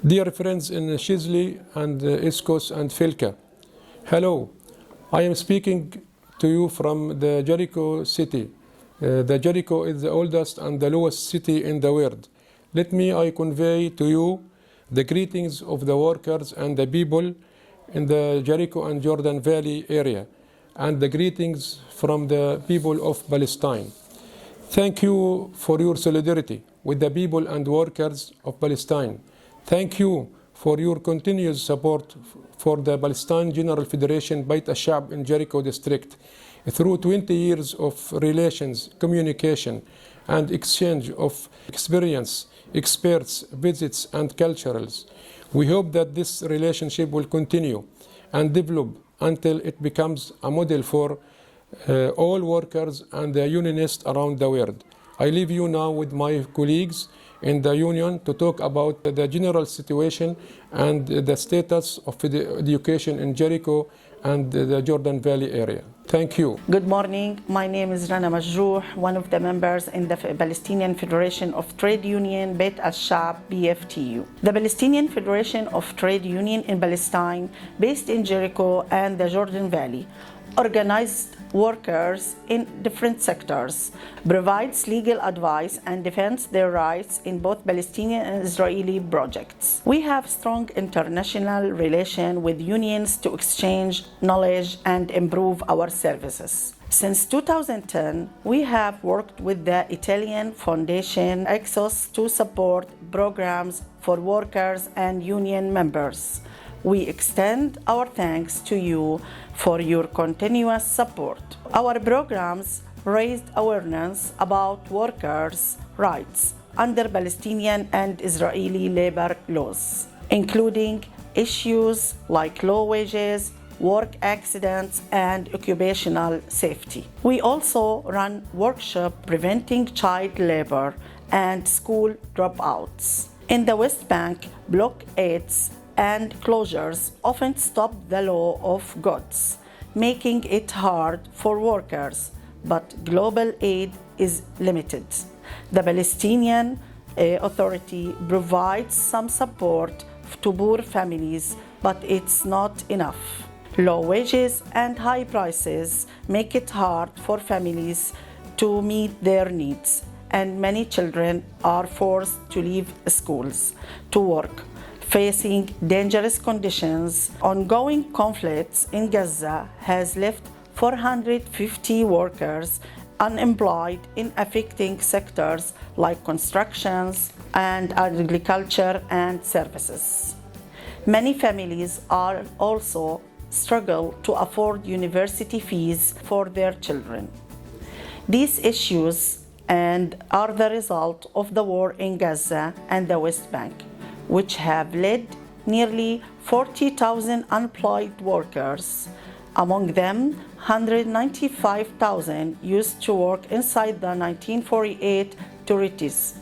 Dear friends in Shizli and Iscos and Filka, hello. I am speaking to you from the Jericho city. The Jericho is the oldest and the lowest city in the world. Let me I convey to you the greetings of the workers and the people in the Jericho and Jordan Valley area, and the greetings from the people of Palestine. Thank you for your solidarity with the people and workers of Palestine. Thank you for your continuous support for the Palestine General Federation Beit al-Shab in Jericho district through 20 years of relations, communication, and exchange of experience, experts, visits, and cultures. We hope that this relationship will continue and develop until it becomes a model for all workers and the unionists around the world. I leave you now with my colleagues in the union to talk about the general situation and the status of the education in Jericho and the Jordan Valley area. Thank you. Good morning. My name is Rana Majrouh, one of the members in the Palestinian Federation of Trade Union Beit al-Shab PFTU. The Palestinian Federation of Trade Union in Palestine, based in Jericho and the Jordan Valley, organized workers in different sectors, provides legal advice and defends their rights in both Palestinian and Israeli projects. We have strong international relations with unions to exchange knowledge and improve our services. Since 2010, we have worked with the Italian foundation Iscos to support programs for workers and union members. We extend our thanks to you for your continuous support. Our programs raised awareness about workers' rights under Palestinian and Israeli labor laws, including issues like low wages, work accidents, and occupational safety. We also run workshops preventing child labor and school dropouts. In the West Bank, blockades and closures often stop the flow of goods, making it hard for workers, but global aid is limited. The Palestinian Authority provides some support to poor families, but it's not enough. Low wages and high prices make it hard for families to meet their needs, and many children are forced to leave schools to work, facing dangerous conditions. Ongoing conflicts in Gaza has left 450 workers unemployed in affecting sectors like constructions and agriculture and services. Many families are also struggle to afford university fees for their children. These issues are the result of the war in Gaza and the West Bank, which have led nearly 40,000 unemployed workers. Among them, 195,000 used to work inside the 1948 territories,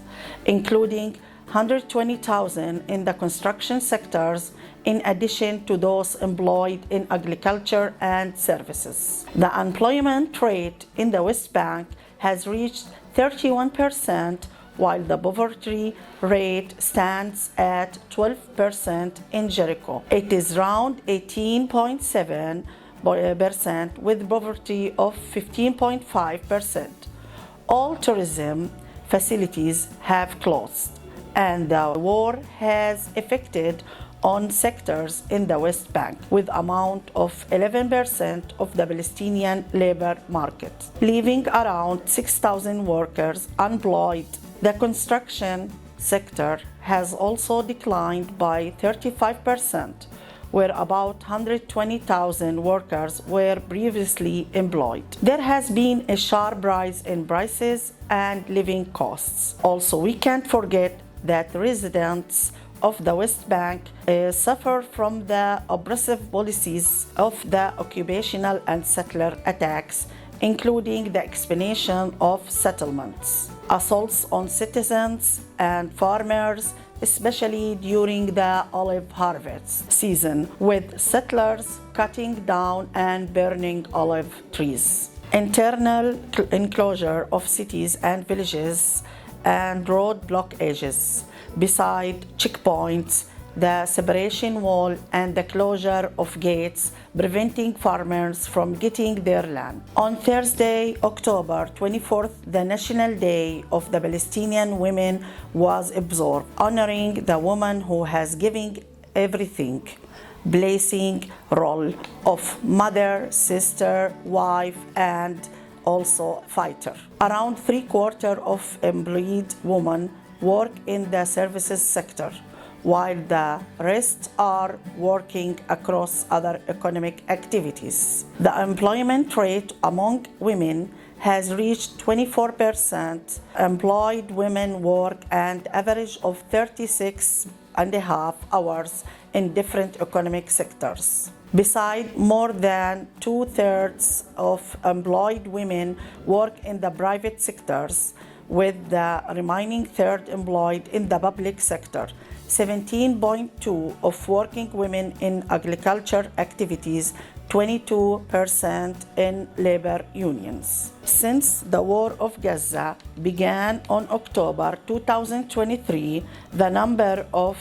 including 120,000 in the construction sectors, in addition to those employed in agriculture and services. The unemployment rate in the West Bank has reached 31%, while the poverty rate stands at 12% in Jericho. It is around 18.7%, with poverty of 15.5%. All tourism facilities have closed, and the war has affected on sectors in the West Bank, with amount of 11% of the Palestinian labor market, leaving around 6,000 workers unemployed. The construction sector has also declined by 35%, where about 120,000 workers were previously employed. There has been a sharp rise in prices and living costs. Also, we can't forget that residents of the West Bank suffer from the oppressive policies of the occupational and settler attacks, including the expansion of settlements, assaults on citizens and farmers, especially during the olive harvest season, with settlers cutting down and burning olive trees. Internal enclosure of cities and villages and road blockages, beside checkpoints, the separation wall and the closure of gates, preventing farmers from getting their land. On Thursday, October 24th, the National Day of the Palestinian Women was observed, honoring the woman who has given everything, placing role of mother, sister, wife, and also fighter. Around 3/4 of employed women work in the services sector, while the rest are working across other economic activities. The employment rate among women has reached 24%. Employed women work an average of 36.5 hours in different economic sectors. Besides, more than 2/3 of employed women work in the private sectors, with the remaining third employed in the public sector. 17.2% of working women in agriculture activities, 22% in labor unions. Since the war of Gaza began on October 2023, the number of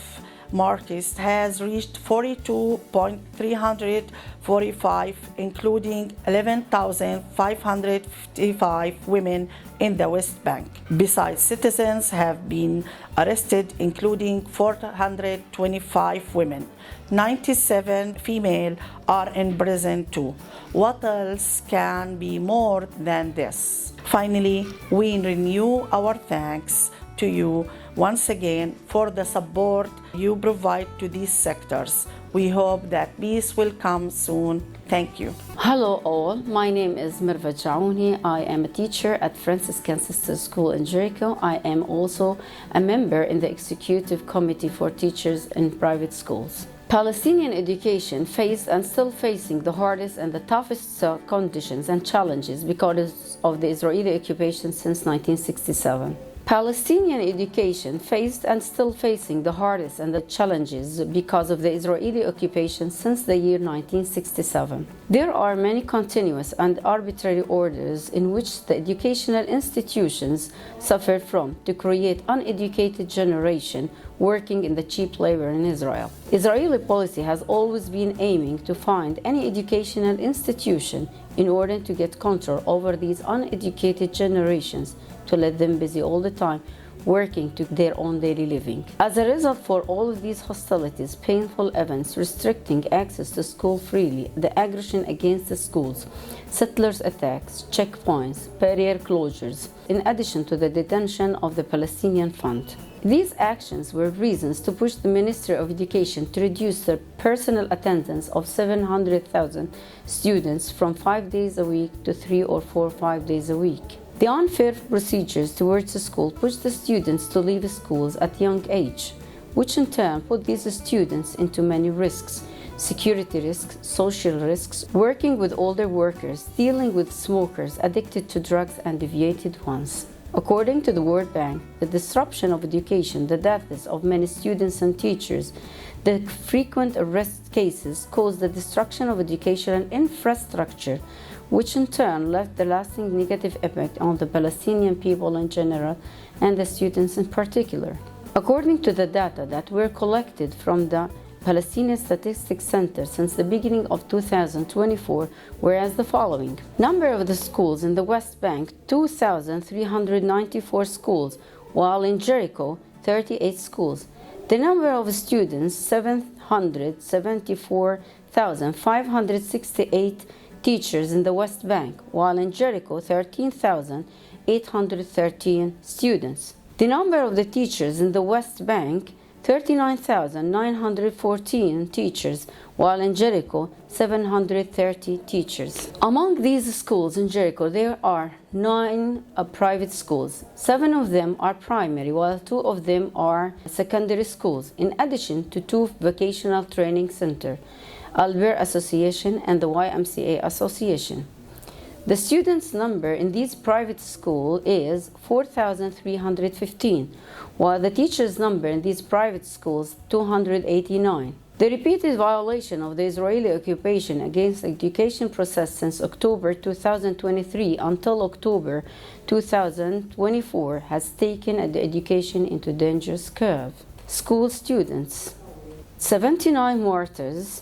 martyrs has reached 42,345, including 11,555 women in the West Bank. Besides, citizens have been arrested, including 425 women. 97 female are in prison too. What else can be more than this? Finally, we renew our thanks to you once again for the support you provide to these sectors. We hope that peace will come soon. Thank you. Hello all, my name is messaggio. I am a teacher at Franciscan Sister School in Jericho. I am also a member in the Executive Committee for Teachers in Private Schools. Palestinian education faced and still facing the hardest and the toughest conditions and challenges because of the Israeli occupation since 1967. Palestinian education faced and still facing the hardest and the challenges because of the Israeli occupation since the year 1967. There are many continuous and arbitrary orders in which the educational institutions suffered from to create uneducated generation working in the cheap labor in Israel. Israeli policy has always been aiming to find any educational institution in order to get control over these uneducated generations, to let them busy all the time working to their own daily living. As a result for all of these hostilities, painful events restricting access to school freely, the aggression against the schools, settlers attacks, checkpoints, barrier closures, in addition to the detention of the Palestinian Fund. These actions were reasons to push the Ministry of Education to reduce the personal attendance of 700,000 students from 5 days a week to 3 or 4 or 5 days a week. The unfair procedures towards the school pushed the students to leave schools at a young age, which in turn put these students into many risks: security risks, social risks, working with older workers, dealing with smokers, addicted to drugs, and deviated ones. According to the World Bank, the disruption of education, the deaths of many students and teachers, the frequent arrest cases caused the destruction of educational infrastructure, which in turn left the lasting negative impact on the Palestinian people in general and the students in particular. According to the data that were collected from the Palestinian Statistics Center since the beginning of 2024 were as the following. Number of the schools in the West Bank, 2,394 schools, while in Jericho, 38 schools. The number of students, 774,568 teachers in the West Bank, while in Jericho, 13,813 students. The number of the teachers in the West Bank, 39,914 teachers, while in Jericho, 730 teachers. Among these schools in Jericho, there are 9 private schools. 7 of them are primary, while 2 of them are secondary schools, in addition to 2 vocational training centers, Albert Association and the YMCA Association. The students' number in these private schools is 4,315, while the teachers' number in these private schools 289. The repeated violation of the Israeli occupation against the education process since October 2023 until October 2024 has taken the education into dangerous curve. School students. 79 martyrs,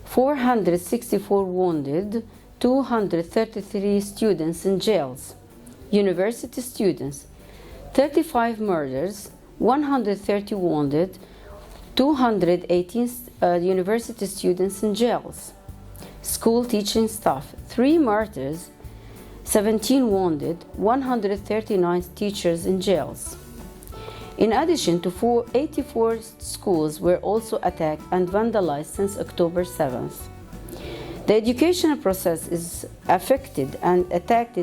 464 wounded, 233 students in jails, university students, 35 murders, 130 wounded, 218 university students in jails, school teaching staff, 3 martyrs, 17 wounded, 139 teachers in jails. In addition to 84 schools were also attacked and vandalized since October 7th. The educational process is affected and attacked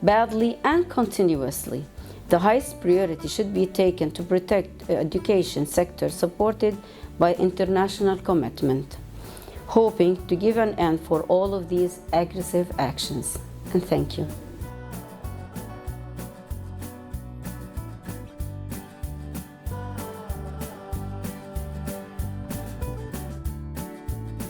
badly and continuously. The highest priority should be taken to protect the education sector supported by international commitment, hoping to give an end for all of these aggressive actions. And thank you.